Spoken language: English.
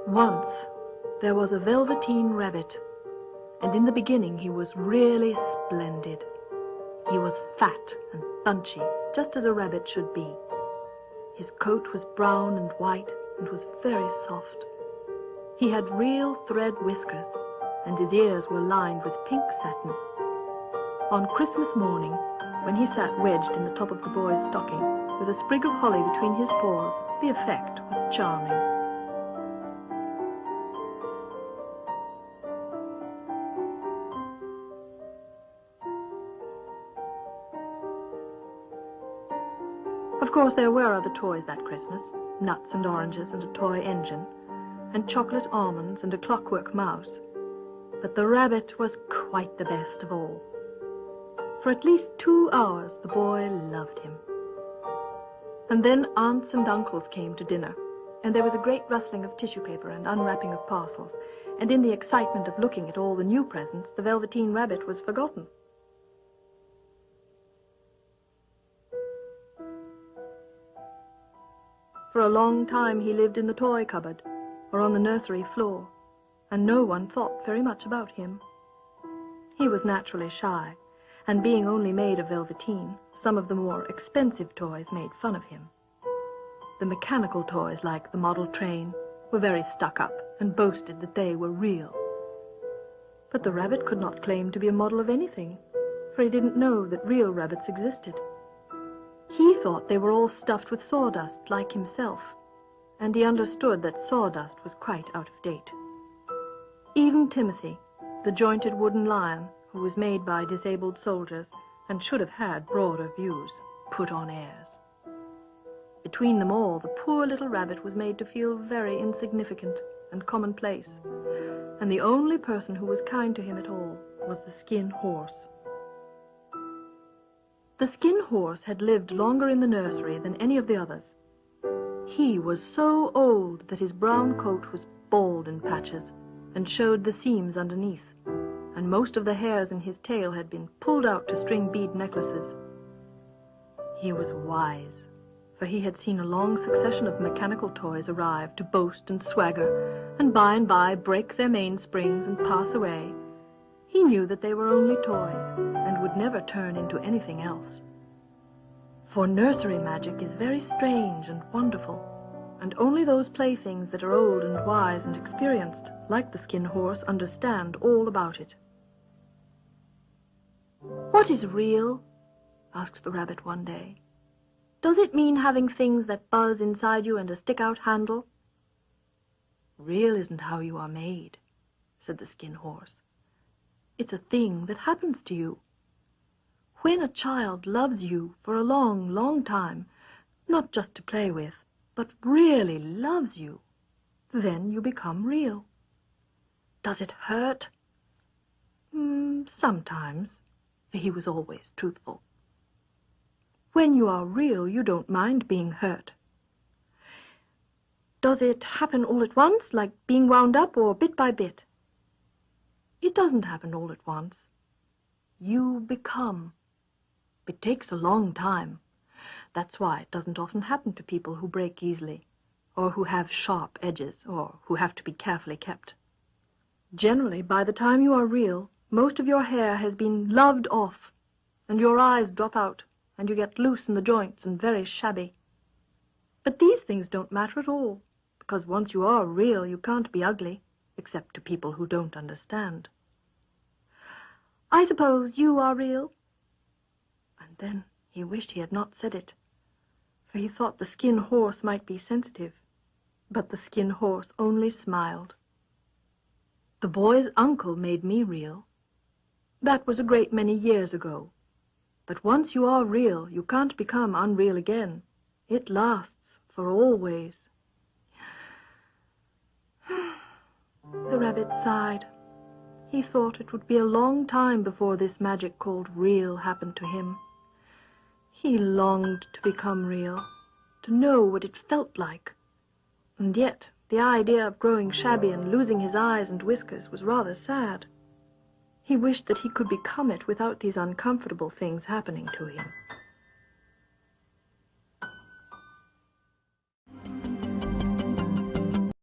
Once there was a Velveteen Rabbit, and in the beginning he was really splendid. He was fat and bunchy, just as a rabbit should be. His coat was brown and white and was very soft. He had real thread whiskers, and his ears were lined with pink satin. On Christmas morning, when he sat wedged in the top of the boy's stocking, with a sprig of holly between his paws, the effect was charming. Of course, there were other toys that Christmas, nuts and oranges and a toy engine, and chocolate almonds and a clockwork mouse. But the rabbit was quite the best of all. For at least 2 hours the boy loved him. And then aunts and uncles came to dinner, and there was a great rustling of tissue paper and unwrapping of parcels, and in the excitement of looking at all the new presents, the Velveteen Rabbit was forgotten. For a long time he lived in the toy cupboard or on the nursery floor, and no one thought very much about him. He was naturally shy, and being only made of velveteen, some of the more expensive toys made fun of him. The mechanical toys, like the model train, were very stuck up and boasted that they were real. But the rabbit could not claim to be a model of anything, for he didn't know that real rabbits existed. He thought they were all stuffed with sawdust, like himself, and he understood that sawdust was quite out of date. Even Timothy, the jointed wooden lion, who was made by disabled soldiers and should have had broader views, put on airs. Between them all, the poor little rabbit was made to feel very insignificant and commonplace, and the only person who was kind to him at all was the skin horse. The skin horse had lived longer in the nursery than any of the others. He was so old that his brown coat was bald in patches and showed the seams underneath, and most of the hairs in his tail had been pulled out to string bead necklaces. He was wise, for he had seen a long succession of mechanical toys arrive to boast and swagger, and by break their mainsprings and pass away. He knew that they were only toys, and would never turn into anything else. For nursery magic is very strange and wonderful, and only those playthings that are old and wise and experienced, like the skin horse, understand all about it. "What is real?" asked the rabbit one day. "Does it mean having things that buzz inside you and a stick-out handle?" "Real isn't how you are made," said the skin horse. "It's a thing that happens to you. When a child loves you for a long, long time, not just to play with, but really loves you, then you become real." "Does it hurt?" Sometimes," for he was always truthful. "When you are real, you don't mind being hurt." "Does it happen all at once, like being wound up, or bit by bit?" "It doesn't happen all at once. You become. It takes a long time. That's why it doesn't often happen to people who break easily, or who have sharp edges, or who have to be carefully kept. Generally, by the time you are real, most of your hair has been loved off, and your eyes drop out, and you get loose in the joints and very shabby. But these things don't matter at all, because once you are real, you can't be ugly, except to people who don't understand. I suppose you are real?" And then he wished he had not said it, for he thought the skin horse might be sensitive, but the skin horse only smiled. "The boy's uncle made me real. That was a great many years ago. But once you are real, you can't become unreal again. It lasts for always." The rabbit sighed. He thought it would be a long time before this magic called real happened to him. He longed to become real, to know what it felt like. And yet the idea of growing shabby and losing his eyes and whiskers was rather sad. He wished that he could become it without these uncomfortable things happening to him.